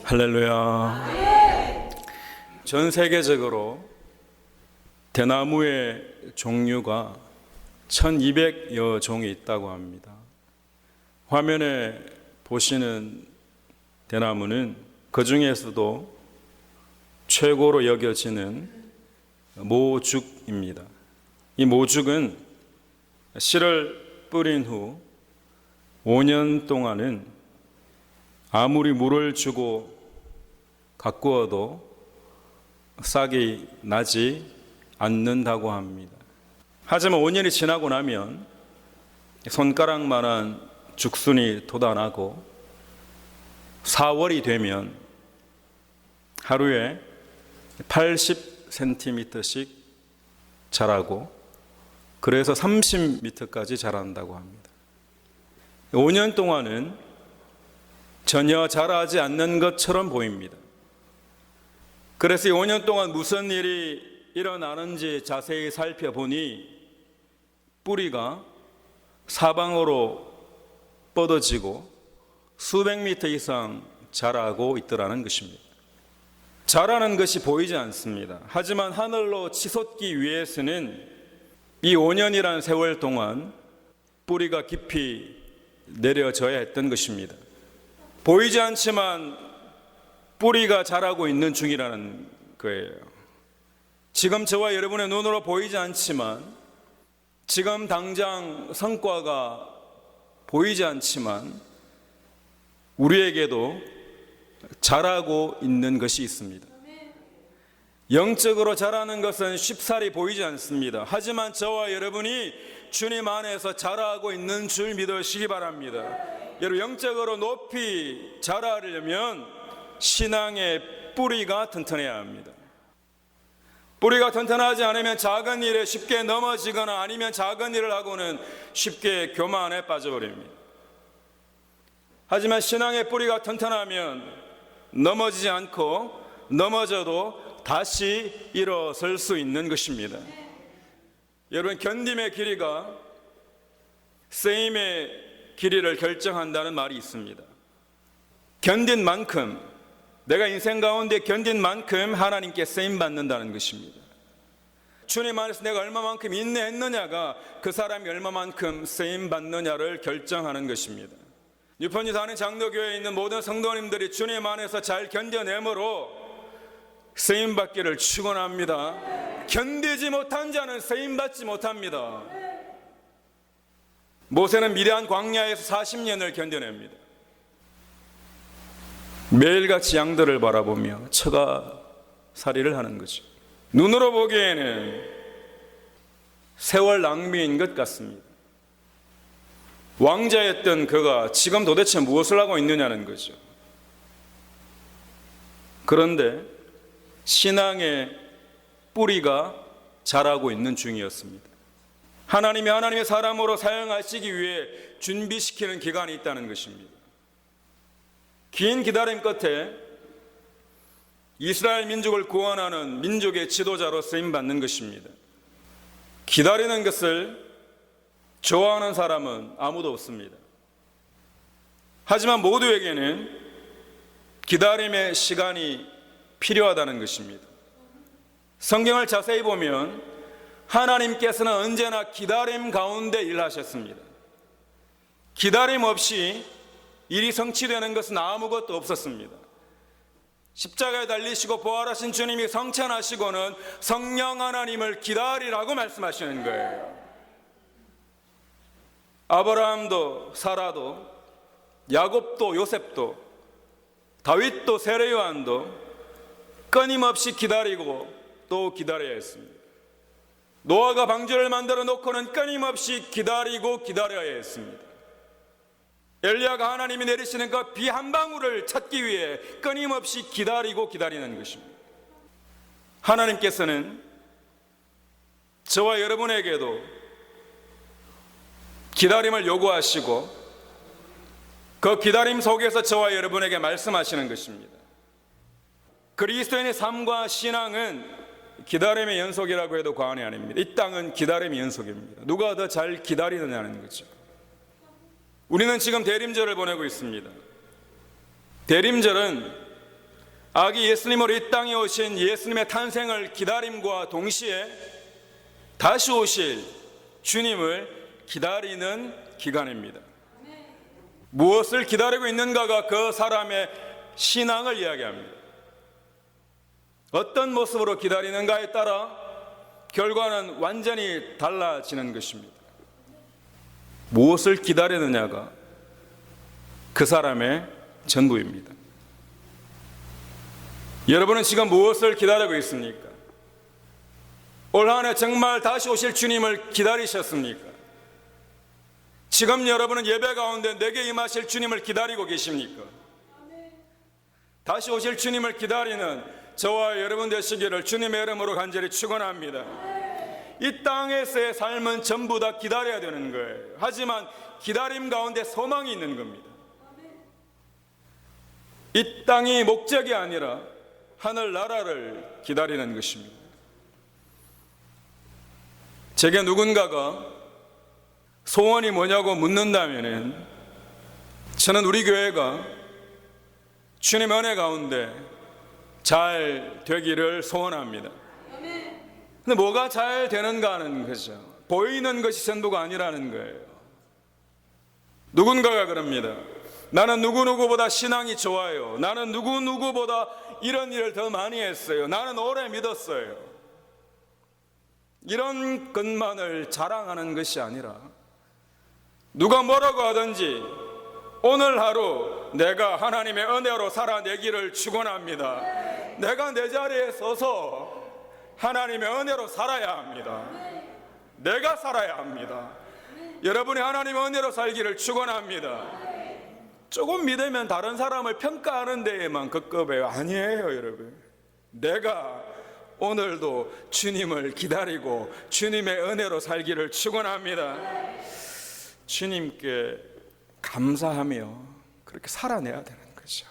할렐루야. 전 세계적으로 대나무의 종류가 1200여 종이 있다고 합니다. 화면에 보시는 대나무는 그 중에서도 최고로 여겨지는 모죽입니다. 이 모죽은 씨를 뿌린 후 5년 동안은 아무리 물을 주고 가꾸어도 싹이 나지 않는다고 합니다. 하지만 5년이 지나고 나면 손가락만한 죽순이 돋아나고 4월이 되면 하루에 80cm씩 자라고 그래서 30m까지 자란다고 합니다. 5년 동안은 전혀 자라지 않는 것처럼 보입니다. 그래서 이 5년 동안 무슨 일이 일어나는지 자세히 살펴보니 뿌리가 사방으로 뻗어지고 수백 미터 이상 자라고 있더라는 것입니다. 자라는 것이 보이지 않습니다. 하지만 하늘로 치솟기 위해서는 이 5년이라는 세월 동안 뿌리가 깊이 내려져야 했던 것입니다. 보이지 않지만 뿌리가 자라고 있는 중이라는 거예요. 지금 저와 여러분의 눈으로 보이지 않지만, 지금 당장 성과가 보이지 않지만 우리에게도 자라고 있는 것이 있습니다. 영적으로 자라는 것은 쉽사리 보이지 않습니다. 하지만 저와 여러분이 주님 안에서 자라고 있는 줄 믿으시기 바랍니다. 여러분, 영적으로 높이 자라려면 신앙의 뿌리가 튼튼해야 합니다. 뿌리가 튼튼하지 않으면 작은 일에 쉽게 넘어지거나 아니면 작은 일을 하고는 쉽게 교만에 빠져버립니다. 하지만 신앙의 뿌리가 튼튼하면 넘어지지 않고 넘어져도 다시 일어설 수 있는 것입니다. 여러분, 견딤의 길이가 쓰임의 길이를 결정한다는 말이 있습니다. 견딘 만큼, 내가 인생 가운데 견딘 만큼 하나님께 쓰임받는다는 것입니다. 주님 안에서 내가 얼마만큼 인내했느냐가 그 사람이 얼마만큼 쓰임받느냐를 결정하는 것입니다. 뉴펀이 사는 장로교회에 있는 모든 성도님들이 주님 안에서 잘 견뎌내므로 쓰임받기를 축원합니다. 견디지 못한 자는 쓰임받지 못합니다. 모세는 미디안 광야에서 40년을 견뎌냅니다. 매일같이 양들을 바라보며 처가살이를 하는 거죠. 눈으로 보기에는 세월 낭비인 것 같습니다. 왕자였던 그가 지금 도대체 무엇을 하고 있느냐는 거죠. 그런데 신앙의 뿌리가 자라고 있는 중이었습니다. 하나님이 하나님의 사람으로 사용하시기 위해 준비시키는 기간이 있다는 것입니다. 긴 기다림 끝에 이스라엘 민족을 구원하는 민족의 지도자로 쓰임받는 것입니다. 기다리는 것을 좋아하는 사람은 아무도 없습니다. 하지만 모두에게는 기다림의 시간이 필요하다는 것입니다. 성경을 자세히 보면 하나님께서는 언제나 기다림 가운데 일하셨습니다. 기다림 없이 일이 성취되는 것은 아무것도 없었습니다. 십자가에 달리시고 부활하신 주님이 성찬하시고는 성령 하나님을 기다리라고 말씀하시는 거예요. 아브라함도 사라도 야곱도 요셉도 다윗도 세례요한도 끊임없이 기다리고 또 기다려야 했습니다. 노아가 방주를 만들어 놓고는 끊임없이 기다리고 기다려야 했습니다. 엘리야가 하나님이 내리시는 그 비 한 방울을 찾기 위해 끊임없이 기다리고 기다리는 것입니다. 하나님께서는 저와 여러분에게도 기다림을 요구하시고 그 기다림 속에서 저와 여러분에게 말씀하시는 것입니다. 그리스도인의 삶과 신앙은 기다림의 연속이라고 해도 과언이 아닙니다. 이 땅은 기다림의 연속입니다. 누가 더 잘 기다리느냐는 거죠. 우리는 지금 대림절을 보내고 있습니다. 대림절은 아기 예수님으로 이 땅에 오신 예수님의 탄생을 기다림과 동시에 다시 오실 주님을 기다리는 기간입니다. 무엇을 기다리고 있는가가 그 사람의 신앙을 이야기합니다. 어떤 모습으로 기다리는가에 따라 결과는 완전히 달라지는 것입니다. 무엇을 기다리느냐가 그 사람의 전부입니다. 여러분은 지금 무엇을 기다리고 있습니까? 올 한 해 정말 다시 오실 주님을 기다리셨습니까? 지금 여러분은 예배 가운데 내게 임하실 주님을 기다리고 계십니까? 다시 오실 주님을 기다리는 저와 여러분 되시기를 주님의 이름으로 간절히 축원합니다. 이 땅에서의 삶은 전부 다 기다려야 되는 거예요. 하지만 기다림 가운데 소망이 있는 겁니다. 이 땅이 목적이 아니라 하늘나라를 기다리는 것입니다. 제게 누군가가 소원이 뭐냐고 묻는다면 저는 우리 교회가 주님 은혜 가운데 잘 되기를 소원합니다. 근데 뭐가 잘 되는가 하는 거죠. 보이는 것이 전부가 아니라는 거예요. 누군가가 그럽니다. 나는 누구누구보다 신앙이 좋아요. 나는 누구누구보다 이런 일을 더 많이 했어요. 나는 오래 믿었어요. 이런 것만을 자랑하는 것이 아니라 누가 뭐라고 하든지 오늘 하루 내가 하나님의 은혜로 살아내기를 축원합니다. 내가 내 자리에 서서 하나님의 은혜로 살아야 합니다. 내가 살아야 합니다. 여러분이 하나님의 은혜로 살기를 축원합니다. 조금 믿으면 다른 사람을 평가하는 데에만 급급해요. 아니에요, 여러분. 내가 오늘도 주님을 기다리고 주님의 은혜로 살기를 축원합니다. 주님께 감사하며 그렇게 살아내야 되는 거죠.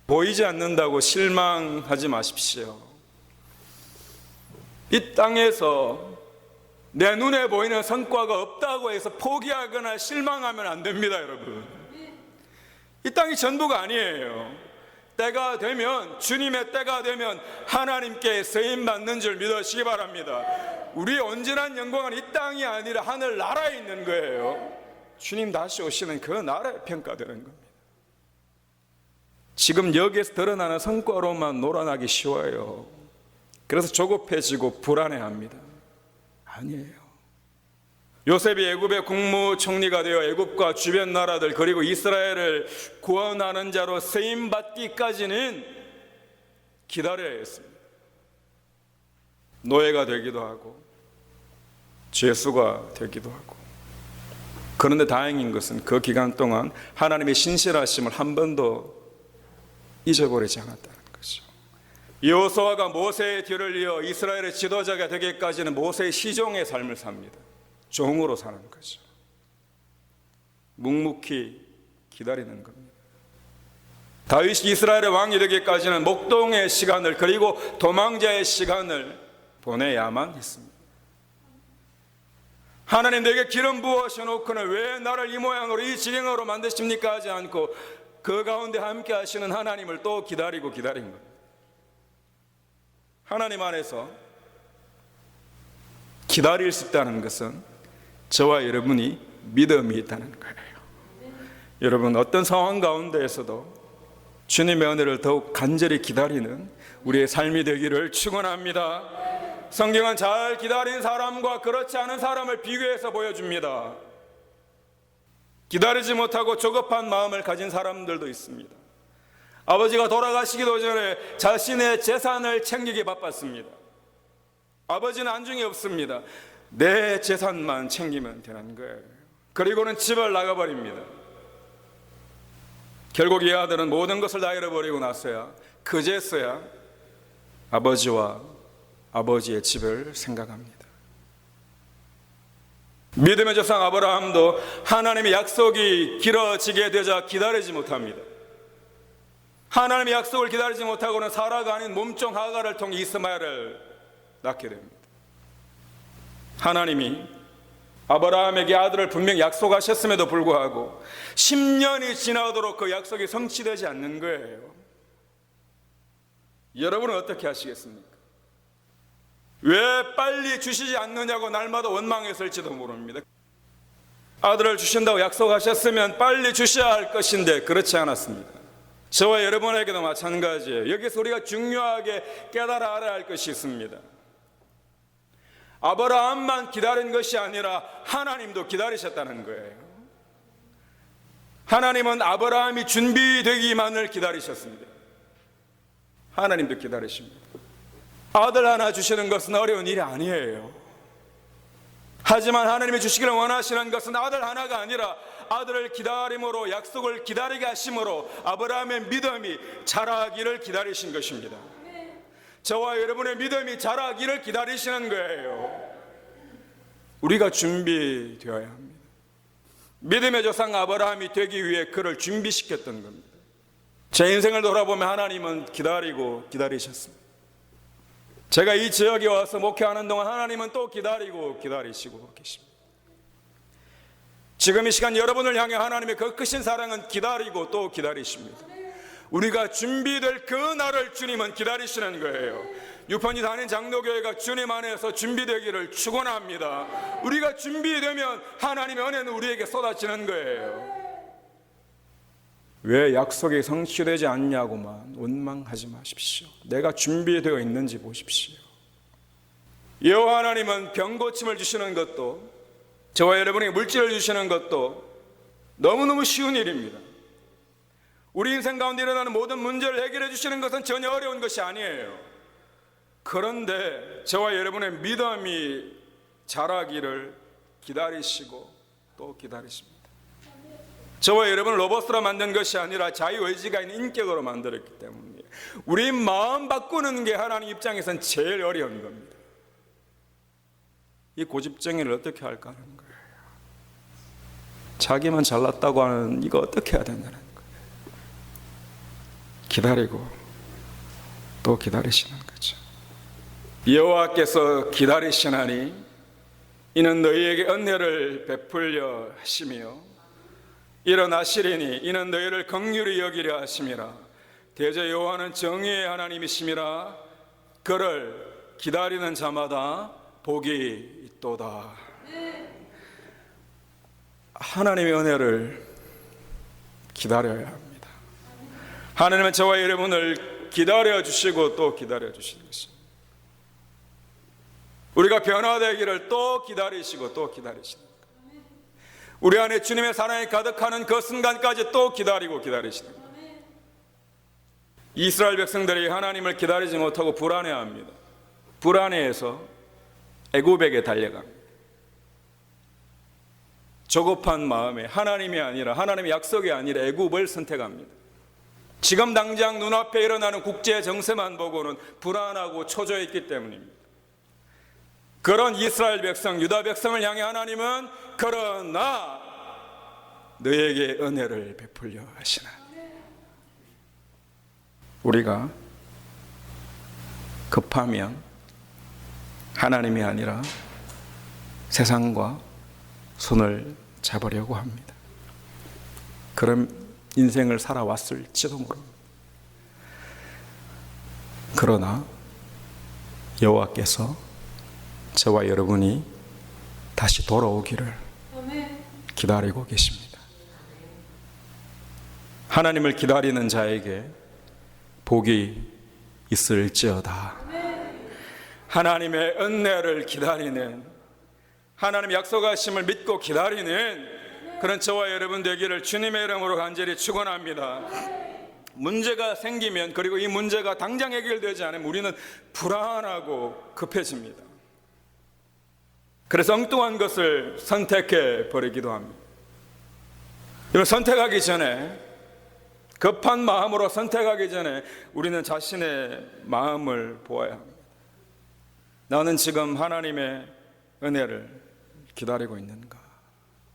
보이지 않는다고 실망하지 마십시오. 이 땅에서 내 눈에 보이는 성과가 없다고 해서 포기하거나 실망하면 안 됩니다, 여러분. 이 땅이 전부가 아니에요. 때가 되면, 주님의 때가 되면 하나님께 쓰임받는 줄 믿으시기 바랍니다. 우리의 온전한 영광은 이 땅이 아니라 하늘 나라에 있는 거예요. 주님 다시 오시는 그 나라에 평가되는 겁니다. 지금 여기에서 드러나는 성과로만 놀아나기 쉬워요. 그래서 조급해지고 불안해합니다. 아니에요. 요셉이 애굽의 국무총리가 되어 애굽과 주변 나라들 그리고 이스라엘을 구원하는 자로 쓰임받기까지는 기다려야 했습니다. 노예가 되기도 하고 죄수가 되기도 하고. 그런데 다행인 것은 그 기간 동안 하나님의 신실하심을 한 번도 잊어버리지 않았다는 거죠. 여호수아가 모세의 뒤를 이어 이스라엘의 지도자가 되기까지는 모세의 시종의 삶을 삽니다. 종으로 사는 거죠. 묵묵히 기다리는 겁니다. 다윗이 이스라엘의 왕이 되기까지는 목동의 시간을 그리고 도망자의 시간을 보내야만 했습니다. 하나님 내게 기름 부으셔놓고는 왜 나를 이 모양으로 이 지경으로 만드십니까 하지 않고 그 가운데 함께 하시는 하나님을 또 기다린 겁니다. 하나님 안에서 기다릴 수 있다는 것은 저와 여러분이 믿음이 있다는 거예요. 여러분 어떤 상황 가운데에서도 주님의 은혜를 더욱 간절히 기다리는 우리의 삶이 되기를 축원합니다. 성경은 잘 기다린 사람과 그렇지 않은 사람을 비교해서 보여줍니다. 기다리지 못하고 조급한 마음을 가진 사람들도 있습니다. 아버지가 돌아가시기도 전에 자신의 재산을 챙기기 바빴습니다. 아버지는 안중이 없습니다. 내 재산만 챙기면 되는 거예요. 그리고는 집을 나가버립니다. 결국 이 아들은 모든 것을 다 잃어버리고 나서야 그제서야 아버지와 아버지의 집을 생각합니다. 믿음의 조상 아브라함도 하나님의 약속이 길어지게 되자 기다리지 못합니다. 하나님의 약속을 기다리지 못하고는 사라가 아닌 몸종 하가를 통해 이스마엘을 낳게 됩니다. 하나님이 아브라함에게 아들을 분명히 약속하셨음에도 불구하고 10년이 지나도록 그 약속이 성취되지 않는 거예요. 여러분은 어떻게 하시겠습니까? 왜 빨리 주시지 않느냐고 날마다 원망했을지도 모릅니다. 아들을 주신다고 약속하셨으면 빨리 주셔야 할 것인데 그렇지 않았습니다. 저와 여러분에게도 마찬가지예요. 여기서 우리가 중요하게 깨달아 알아야 할 것이 있습니다. 아브라함만 기다린 것이 아니라 하나님도 기다리셨다는 거예요. 하나님은 아브라함이 준비되기만을 기다리셨습니다. 하나님도 기다리십니다. 아들 하나 주시는 것은 어려운 일이 아니에요. 하지만 하나님이 주시기를 원하시는 것은 아들 하나가 아니라 아들을 기다림으로, 약속을 기다리게 하심으로 아브라함의 믿음이 자라기를 기다리신 것입니다. 저와 여러분의 믿음이 자라기를 기다리시는 거예요. 우리가 준비되어야 합니다. 믿음의 조상 아브라함이 되기 위해 그를 준비시켰던 겁니다. 제 인생을 돌아보면 하나님은 기다리고 기다리셨습니다. 제가 이 지역에 와서 목회하는 동안 하나님은 또 기다리고 기다리시고 계십니다. 지금 이 시간 여러분을 향해 하나님의 그 크신 사랑은 기다리고 또 기다리십니다. 우리가 준비될 그 날을 주님은 기다리시는 거예요. 유펀이 다닌 장로교회가 주님 안에서 준비되기를 축원합니다. 우리가 준비되면 하나님의 은혜는 우리에게 쏟아지는 거예요. 왜 약속이 성취되지 않냐고만 원망하지 마십시오. 내가 준비되어 있는지 보십시오. 여호와 하나님은 병고침을 주시는 것도, 저와 여러분에게 물질을 주시는 것도 너무너무 쉬운 일입니다. 우리 인생 가운데 일어나는 모든 문제를 해결해 주시는 것은 전혀 어려운 것이 아니에요. 그런데 저와 여러분의 믿음이 자라기를 기다리시고 또 기다리십니다. 저와 여러분을 로봇으로 만든 것이 아니라 자유의지가 있는 인격으로 만들었기 때문에 우리 마음 바꾸는 게 하나님 입장에선 제일 어려운 겁니다. 이 고집쟁이를 어떻게 할까 하는 거예요. 자기만 잘났다고 하는 이거 어떻게 해야 된다는 거예요. 기다리고 또 기다리시는 거죠. 여호와께서 기다리시나니 이는 너희에게 은혜를 베풀려 하시며 일어나시리니 이는 너희를 긍휼히 여기려 하심이라. 대저 여호와는 정의의 하나님이심이라. 그를 기다리는 자마다 복이 있도다. 하나님의 은혜를 기다려야 합니다. 하나님은 저와 여러분을 기다려주시고 또 기다려주시는 것입니다. 우리가 변화되기를 또 기다리시고 또 기다리시는 거예요. 우리 안에 주님의 사랑이 가득하는 그 순간까지 또 기다리고 기다리시는 거예요. 이스라엘 백성들이 하나님을 기다리지 못하고 불안해합니다. 불안해해서 애굽에게 달려갑니다. 조급한 마음에 하나님이 아니라, 하나님의 약속이 아니라 애굽을 선택합니다. 지금 당장 눈앞에 일어나는 국제 정세만 보고는 불안하고 초조했기 때문입니다. 그런 이스라엘 백성, 유다 백성을 향해 하나님은 그러나 너에게 은혜를 베풀려 하시나. 우리가 급하면 하나님이 아니라 세상과 손을 잡으려고 합니다. 그런 인생을 살아왔을지도 모릅니다. 그러나 여호와께서 저와 여러분이 다시 돌아오기를 기다리고 계십니다. 하나님을 기다리는 자에게 복이 있을지어다. 하나님의 은혜를 기다리는, 하나님 약속하심을 믿고 기다리는 그런 저와 여러분 되기를 주님의 이름으로 간절히 축원합니다. 문제가 생기면, 그리고 이 문제가 당장 해결되지 않으면 우리는 불안하고 급해집니다. 그래서 엉뚱한 것을 선택해 버리기도 합니다. 이걸 선택하기 전에, 급한 마음으로 선택하기 전에 우리는 자신의 마음을 보아야 합니다. 나는 지금 하나님의 은혜를 기다리고 있는가?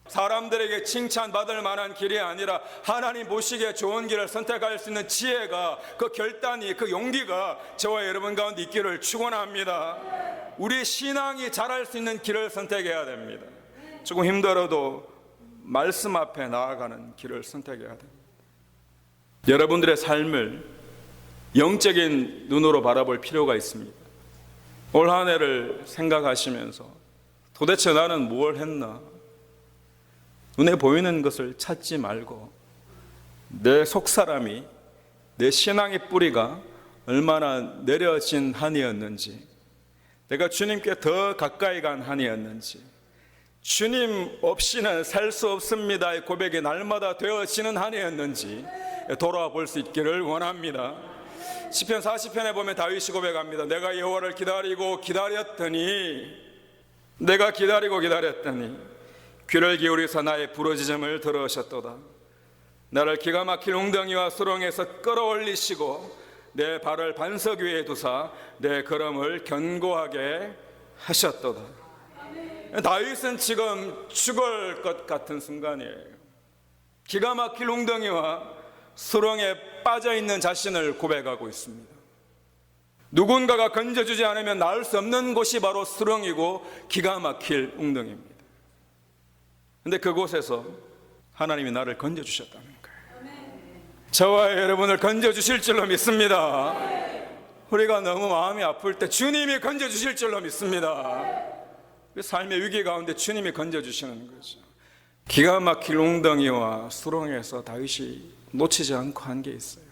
사람들에게 칭찬받을 만한 길이 아니라 하나님 보시기에 좋은 길을 선택할 수 있는 지혜가, 그 결단이, 그 용기가 저와 여러분 가운데 있기를 축원합니다. 우리 신앙이 자랄 수 있는 길을 선택해야 됩니다. 조금 힘들어도 말씀 앞에 나아가는 길을 선택해야 됩니다. 여러분들의 삶을 영적인 눈으로 바라볼 필요가 있습니다. 올 한 해를 생각하시면서 도대체 나는 뭘 했나? 눈에 보이는 것을 찾지 말고 내 속사람이, 내 신앙의 뿌리가 얼마나 내려진 한 해였는지, 내가 주님께 더 가까이 간 한 해였는지, 주님 없이는 살 수 없습니다의 고백이 날마다 되어지는 한 해였는지 돌아볼 수 있기를 원합니다. 시편 40편에 보면 다윗이 고백합니다. 내가 여호와를 기다리고 기다렸더니, 내가 기다리고 기다렸더니 귀를 기울이사 나의 부르짖음을 들으셨도다. 나를 기가 막힐 웅덩이와 수렁에서 끌어올리시고 내 발을 반석 위에 두사 내 걸음을 견고하게 하셨도다. 다윗은 지금 죽을 것 같은 순간이에요. 기가 막힐 웅덩이와 수렁에 빠져있는 자신을 고백하고 있습니다. 누군가가 건져주지 않으면 나을 수 없는 곳이 바로 수렁이고 기가 막힐 웅덩이입니다. 그런데 그곳에서 하나님이 나를 건져주셨다는 거예요. 저와 여러분을 건져주실 줄로 믿습니다. 우리가 너무 마음이 아플 때 주님이 건져주실 줄로 믿습니다. 삶의 위기 가운데 주님이 건져주시는 거죠. 기가 막힐 웅덩이와 수렁에서 다윗이 놓치지 않고 한 게 있어요.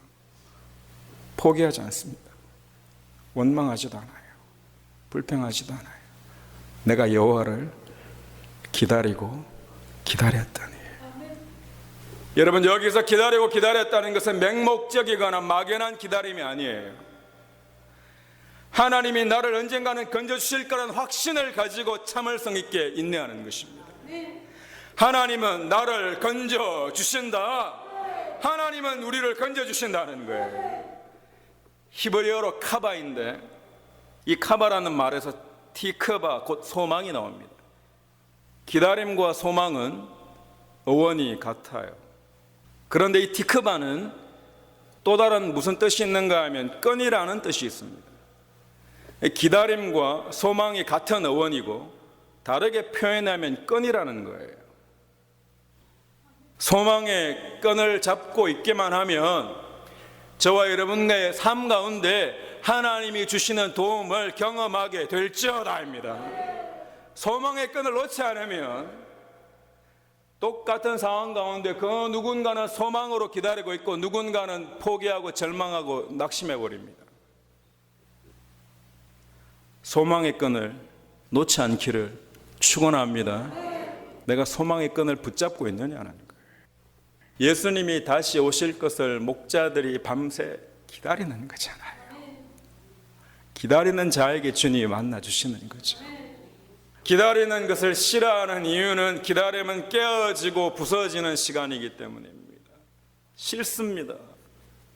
포기하지 않습니다. 원망하지도 않아요. 불평하지도 않아요. 내가 여호와를 기다리고 기다렸더니. 여러분, 여기서 기다리고 기다렸다는 것은 맹목적이거나 막연한 기다림이 아니에요. 하나님이 나를 언젠가는 건져주실 거라는 확신을 가지고 참을성 있게 인내하는 것입니다. 하나님은 나를 건져주신다. 하나님은 우리를 건져주신다는 거예요. 히브리어로 카바인데, 이 카바라는 말에서 티크바, 곧 소망이 나옵니다. 기다림과 소망은 어원이 같아요. 그런데 이 티크바는 또 다른 무슨 뜻이 있는가 하면 끈이라는 뜻이 있습니다. 기다림과 소망이 같은 어원이고 다르게 표현하면 끈이라는 거예요. 소망의 끈을 잡고 있기만 하면 저와 여러분의 삶 가운데 하나님이 주시는 도움을 경험하게 될지어다입니다. 소망의 끈을 놓지 않으면 똑같은 상황 가운데 그 누군가는 소망으로 기다리고 있고 누군가는 포기하고 절망하고 낙심해 버립니다. 소망의 끈을 놓지 않기를 축원합니다. 내가 소망의 끈을 붙잡고 있느냐는 거예요. 예수님이 다시 오실 것을 목자들이 밤새 기다리는 거잖아요. 기다리는 자에게 주님이 만나 주시는 거죠. 기다리는 것을 싫어하는 이유는 기다림은 깨어지고 부서지는 시간이기 때문입니다. 싫습니다.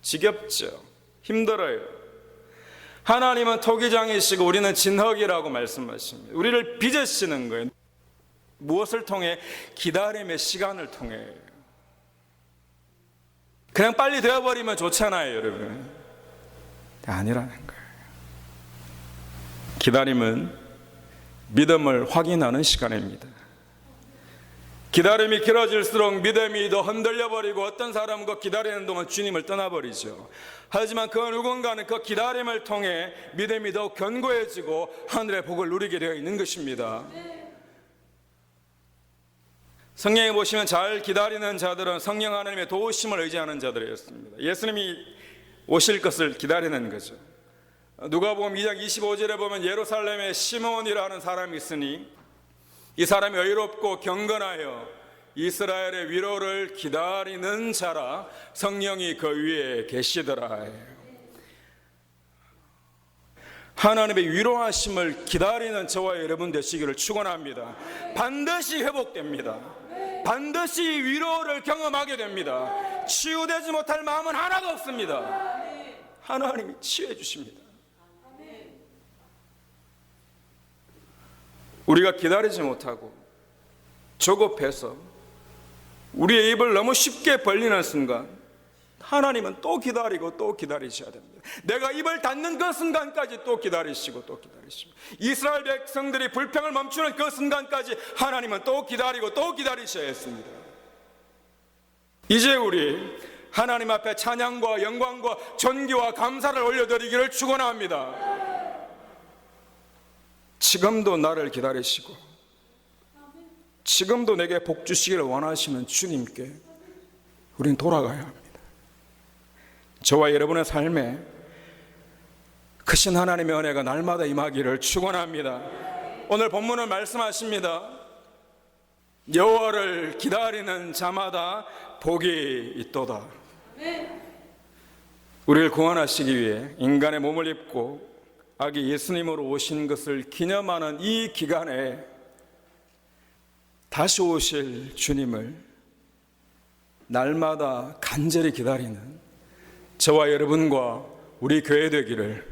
지겹죠. 힘들어요. 하나님은 토기장이시고 우리는 진흙이라고 말씀하십니다. 우리를 빚으시는 거예요. 무엇을 통해? 기다림의 시간을 통해. 그냥 빨리 되어버리면 좋잖아요, 여러분. 아니라는 거예요. 기다림은 믿음을 확인하는 시간입니다. 기다림이 길어질수록 믿음이 더 흔들려버리고 어떤 사람은 그 기다리는 동안 주님을 떠나버리죠. 하지만 그 누군가는 그 기다림을 통해 믿음이 더욱 견고해지고 하늘의 복을 누리게 되어 있는 것입니다. 성경에 보시면 잘 기다리는 자들은 성령 하나님의 도우심을 의지하는 자들이었습니다. 예수님이 오실 것을 기다리는 거죠. 누가복음 2장 25절에 보면 예루살렘에 시몬이라는 사람이 있으니 이 사람이 의롭고 경건하여 이스라엘의 위로를 기다리는 자라 성령이 그 위에 계시더라. 하나님의 위로하심을 기다리는 저와 여러분 되시기를 축원합니다. 반드시 회복됩니다. 반드시 위로를 경험하게 됩니다. 치유되지 못할 마음은 하나도 없습니다. 하나님이 치유해 주십니다. 우리가 기다리지 못하고 조급해서 우리의 입을 너무 쉽게 벌리는 순간 하나님은 또 기다리고 또 기다리셔야 됩니다. 내가 입을 닫는 그 순간까지 또 기다리시고 또 기다리시고, 이스라엘 백성들이 불평을 멈추는 그 순간까지 하나님은 또 기다리고 또 기다리셔야 했습니다. 이제 우리 하나님 앞에 찬양과 영광과 존귀와 감사를 올려드리기를 축원합니다. 지금도 나를 기다리시고 지금도 내게 복 주시기를 원하시는 주님께 우리는 돌아가야 합니다. 저와 여러분의 삶에 크신 하나님의 은혜가 날마다 임하기를 축원합니다. 오늘 본문은 말씀하십니다. 여호와를 기다리는 자마다 복이 있도다. 우리를 구원하시기 위해 인간의 몸을 입고 아기 예수님으로 오신 것을 기념하는 이 기간에 다시 오실 주님을 날마다 간절히 기다리는 저와 여러분과 우리 교회 되기를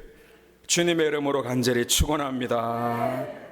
주님의 이름으로 간절히 축원합니다.